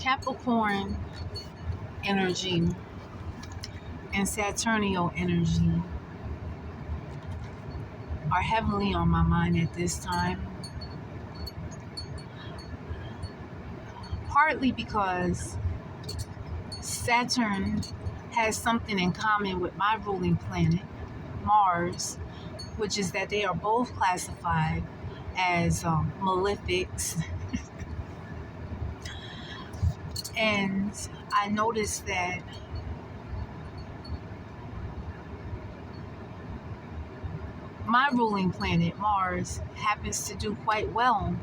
Capricorn energy and Saturnial energy are heavily on my mind at this time. Partly because Saturn has something in common with my ruling planet, Mars, which is that they are both classified as malefics. And I noticed that my ruling planet, Mars, happens to do quite well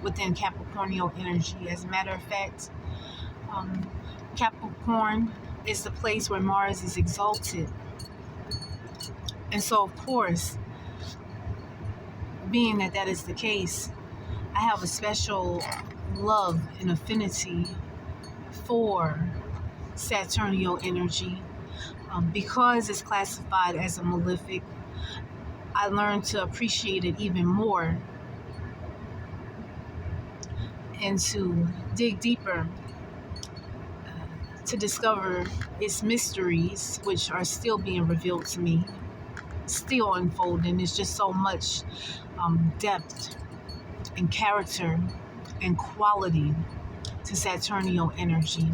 within Capricornial energy. As a matter of fact, Capricorn is the place where Mars is exalted. And so, of course, being that that is the case, I have a special love and affinity for Saturnial energy. Because it's classified as a malefic, I learned to appreciate it even more and to dig deeper to discover its mysteries, which are still being revealed to me, still unfolding. There's just so much depth and character and quality to Saturnial energy.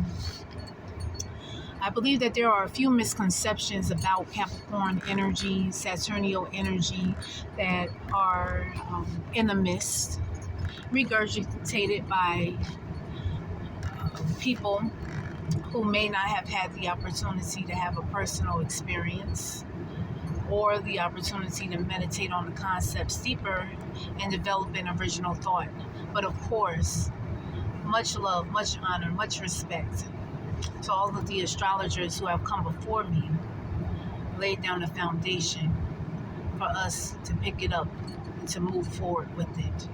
I believe that there are a few misconceptions about Capricorn energy, Saturnial energy, that are in the mist, regurgitated by people who may not have had the opportunity to have a personal experience or the opportunity to meditate on the concepts deeper and develop an original thought. But of course, much love, much honor, much respect to all of the astrologers who have come before me, laid down the foundation for us to pick it up and to move forward with it.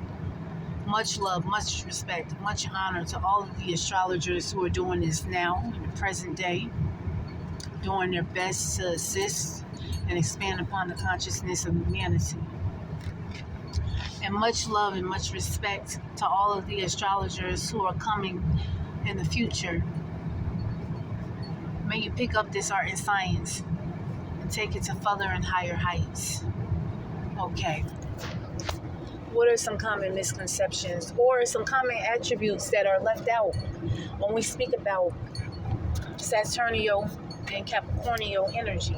Much love, much respect, much honor to all of the astrologers who are doing this now in the present day, doing their best to assist and expand upon the consciousness of humanity. And much love and much respect to all of the astrologers who are coming in the future. May you pick up this art and science and take it to further and higher heights. Okay. What are some common misconceptions or some common attributes that are left out when we speak about Saturnial and Capricornial energy?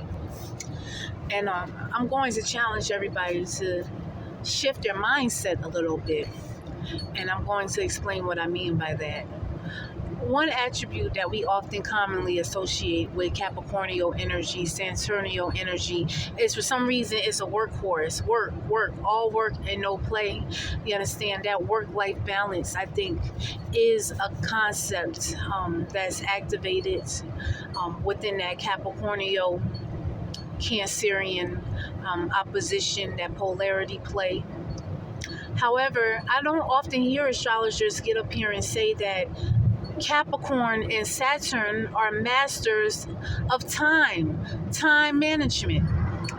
And I'm going to challenge everybody to shift their mindset a little bit. And I'm going to explain what I mean by that. One attribute that we often commonly associate with Capricornial energy, Saturnial energy, is for some reason it's a workhorse. Work, all work and no play. You understand that work-life balance, I think, is a concept that's activated within that Capricornial Cancerian opposition, that polarity play. However, I don't often hear astrologers get up here and say that Capricorn and Saturn are masters of time management.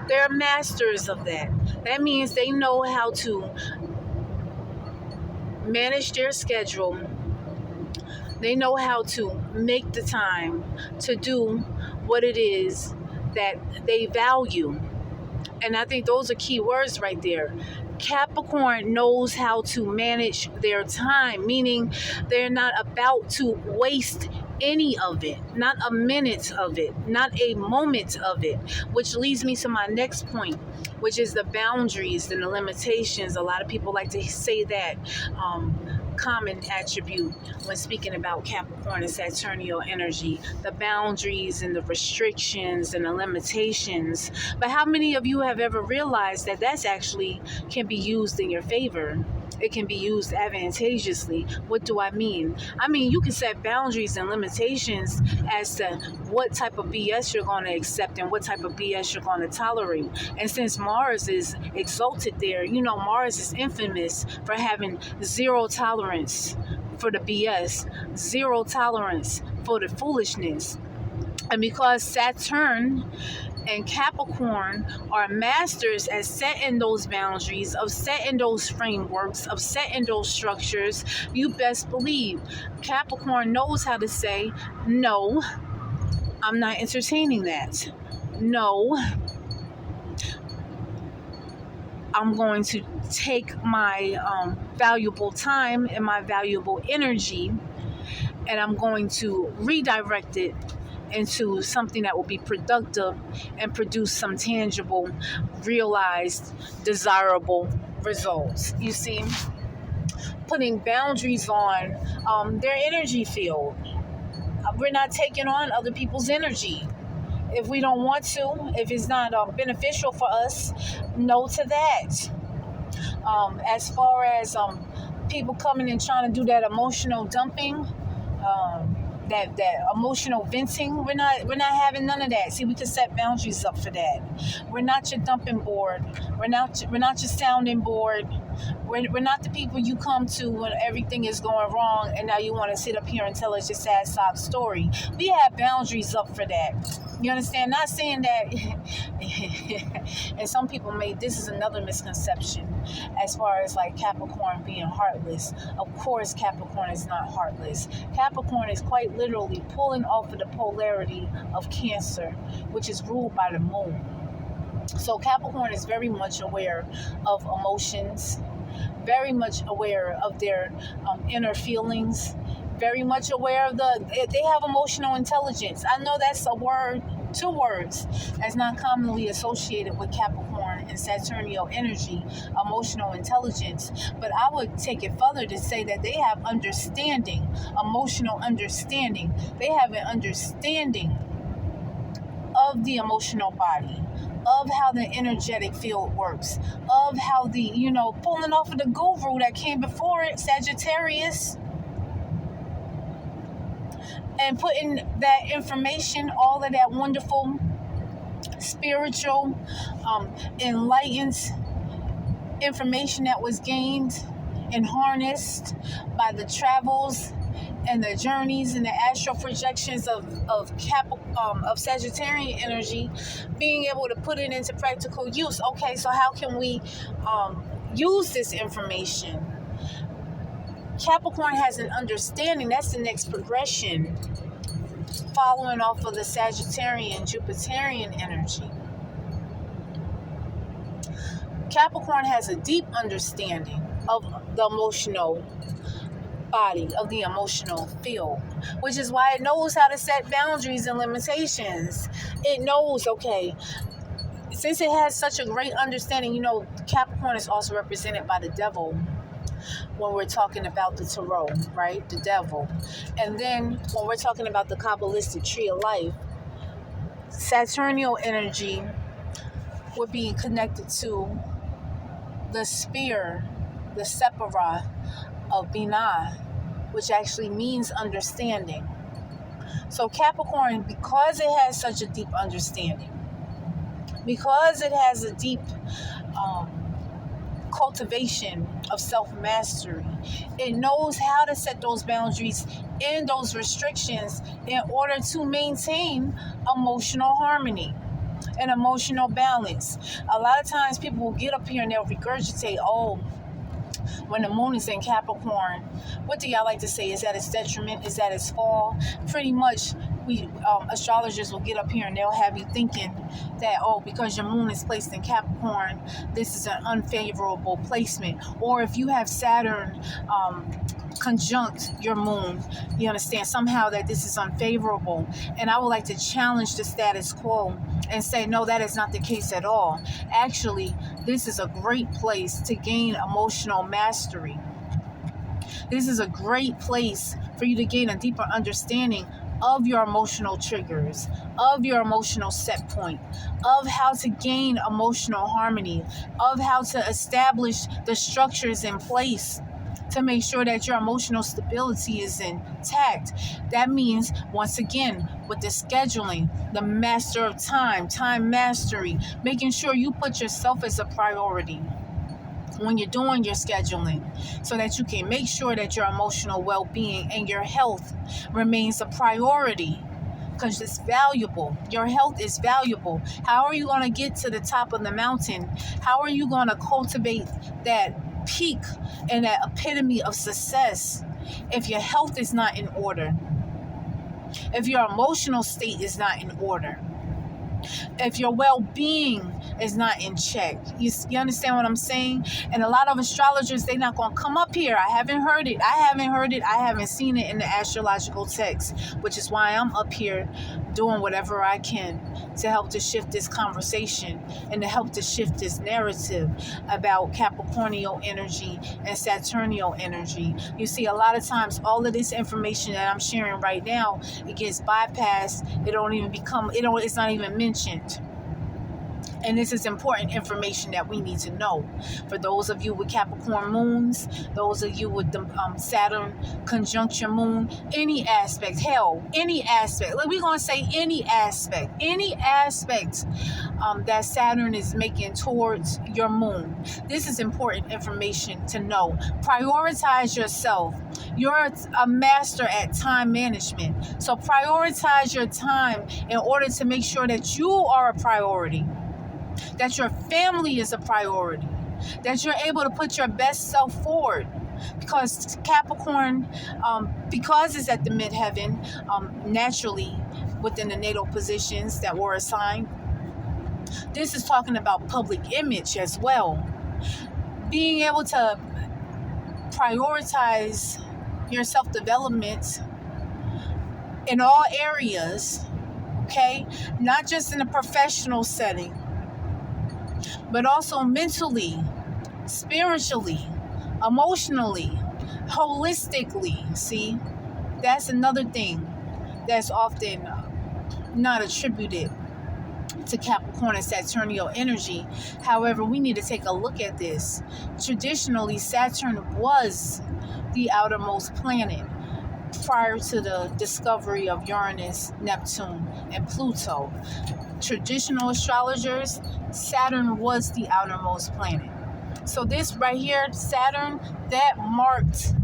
They're masters of that. That means they know how to manage their schedule. They know how to make the time to do what it is that they value. And I think those are key words right there. Capricorn knows how to manage their time, meaning they're not about to waste any of it, not a minute of it, not a moment of it, which leads me to my next point, which is the boundaries and the limitations. A lot of people like to say that common attribute when speaking about Capricorn and Saturnial energy, the boundaries and the restrictions and the limitations. But how many of you have ever realized that that's actually can be used in your favor? It can be used advantageously. What do I mean? I mean, you can set boundaries and limitations as to what type of BS you're going to accept and what type of BS you're going to tolerate. And since Mars is exalted there, you know, Mars is infamous for having zero tolerance for the BS, zero tolerance for the foolishness. And because Saturn And Capricorn are masters at setting those boundaries, of setting those frameworks, of setting those structures. You best believe Capricorn knows how to say, no, I'm not entertaining that. No, I'm going to take my valuable time and my valuable energy, and I'm going to redirect it into something that will be productive and produce some tangible, realized, desirable results. You see, putting boundaries on their energy field. We're not taking on other people's energy. If we don't want to, if it's not beneficial for us, no to that. As far as people coming and trying to do that emotional dumping, that emotional venting, we're not having none of that. See, we can set boundaries up for that. We're not your dumping board. We're not your sounding board. We're not the people you come to when everything is going wrong and now you want to sit up here and tell us your sad sob story. We have boundaries up for that. You understand? Not saying that, and some people this is another misconception as far as like Capricorn being heartless. Of course, Capricorn is not heartless. Capricorn is quite literally pulling off of the polarity of Cancer, which is ruled by the moon. So Capricorn is very much aware of emotions, very much aware of their inner feelings, very much aware of they have emotional intelligence. I know that's a word, 2 words, that's not commonly associated with Capricorn and Saturnial energy, emotional intelligence. But I would take it further to say that they have understanding, emotional understanding. They have an understanding of the emotional body, of how the energetic field works, of how the, pulling off of the guru that came before it, Sagittarius, and putting that information, all of that wonderful, spiritual, enlightened information that was gained and harnessed by the travels and the journeys and the astral projections of Sagittarian energy, being able to put it into practical use. Okay, so how can we use this information? Capricorn has an understanding. That's the next progression, following off of the Sagittarian, Jupiterian energy. Capricorn has a deep understanding of the emotional body, of the emotional field, which is why it knows how to set boundaries and limitations. It knows, okay, since it has such a great understanding, Capricorn is also represented by the devil when we're talking about the tarot, right? The devil. And then when we're talking about the Kabbalistic tree of life, Saturnial energy would be connected to the spear, the separa of Binah, which actually means understanding. So Capricorn, because it has such a deep understanding, because it has a deep cultivation of self-mastery, it knows how to set those boundaries and those restrictions in order to maintain emotional harmony and emotional balance. A lot of times people will get up here and they'll regurgitate, when the moon is in Capricorn, what do y'all like to say? Is that its detriment? Is that its fall? Pretty much, we astrologers will get up here and they'll have you thinking that, because your moon is placed in Capricorn, this is an unfavorable placement. Or if you have Saturn conjunct your moon, you understand somehow that this is unfavorable. And I would like to challenge the status quo and say, no, that is not the case at all. Actually, this is a great place to gain emotional mastery. This is a great place for you to gain a deeper understanding of your emotional triggers, of your emotional set point, of how to gain emotional harmony, of how to establish the structures in place to make sure that your emotional stability is intact. That means, once again, with the scheduling, the master of time mastery, making sure you put yourself as a priority when you're doing your scheduling, so that you can make sure that your emotional well-being and your health remains a priority. because it's valuable. Your health is valuable. How are you going to get to the top of the mountain? How are you going to cultivate that peak and that epitome of success if your health is not in order? If your emotional state is not in order? If your well-being is not in check? You understand what I'm saying? And a lot of astrologers, they're not going to come up here. I haven't heard it. I haven't seen it in the astrological text, which is why I'm up here doing whatever I can to help to shift this conversation and to help to shift this narrative about Capricornial energy and Saturnial energy. You see, a lot of times all of this information that I'm sharing right now, it gets bypassed. It's not even mentioned. And this is important information that we need to know. For those of you with Capricorn moons, those of you with the Saturn conjunct your moon, any aspect, like we're going to say any aspect that Saturn is making towards your moon. This is important information to know. Prioritize yourself. You're a master at time management. So prioritize your time in order to make sure that you are a priority, that your family is a priority, that you're able to put your best self forward. Because Capricorn, because it's at the midheaven, naturally within the natal positions that were assigned, this is talking about public image as well. Being able to prioritize your self-development in all areas, okay? Not just in a professional setting, but also mentally, spiritually, emotionally, holistically. See, that's another thing that's often not attributed to Capricorn and Saturnial energy. However, we need to take a look at this. Traditionally, Saturn was the outermost planet prior to the discovery of Uranus, Neptune, and Pluto. Traditional astrologers, Saturn was the outermost planet. So this right here, Saturn, that marked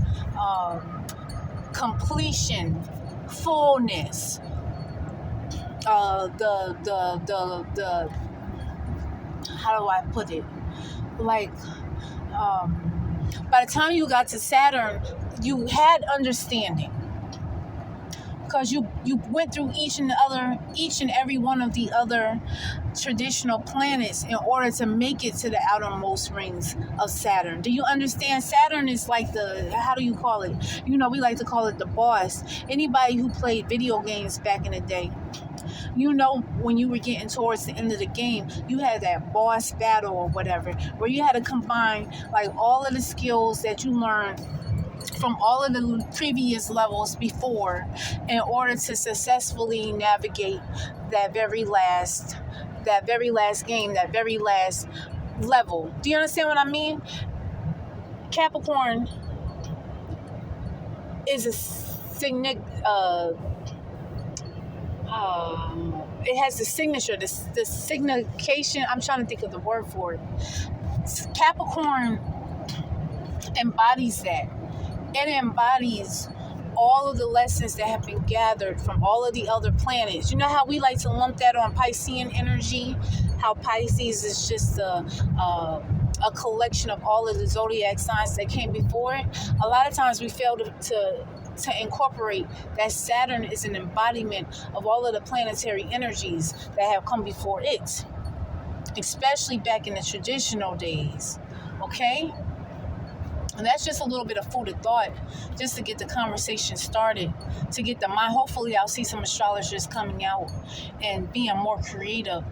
completion, fullness, the how do I put it? Like, by the time you got to Saturn, you had understanding, because you went through each and every one of the other traditional planets in order to make it to the outermost rings of Saturn. Do you understand? Saturn is like how do you call it? We like to call it the boss. Anybody who played video games back in the day, when you were getting towards the end of the game, you had that boss battle or whatever, where you had to combine like all of the skills that you learned from all of the previous levels before in order to successfully navigate that very last game, that very last level. Do you understand what I mean? Capricorn is it has the signature, the signification. I'm trying to think of the word for it. Capricorn embodies that. It embodies all of the lessons that have been gathered from all of the other planets. You know how we like to lump that on Piscean energy? How Pisces is just a collection of all of the zodiac signs that came before it. A lot of times we fail to incorporate that Saturn is an embodiment of all of the planetary energies that have come before it, especially back in the traditional days. Okay? And that's just a little bit of food of thought, just to get the conversation started, to get the mind. Hopefully I'll see some astrologers coming out and being more creative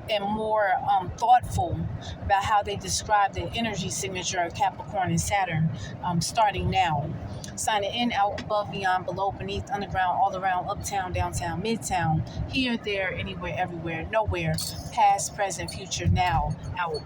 and more thoughtful about how they describe the energy signature of Capricorn and Saturn, starting now. Signing in, out, above, beyond, below, beneath, underground, all around, uptown, downtown, midtown, here, there, anywhere, everywhere, nowhere, past, present, future, now, out.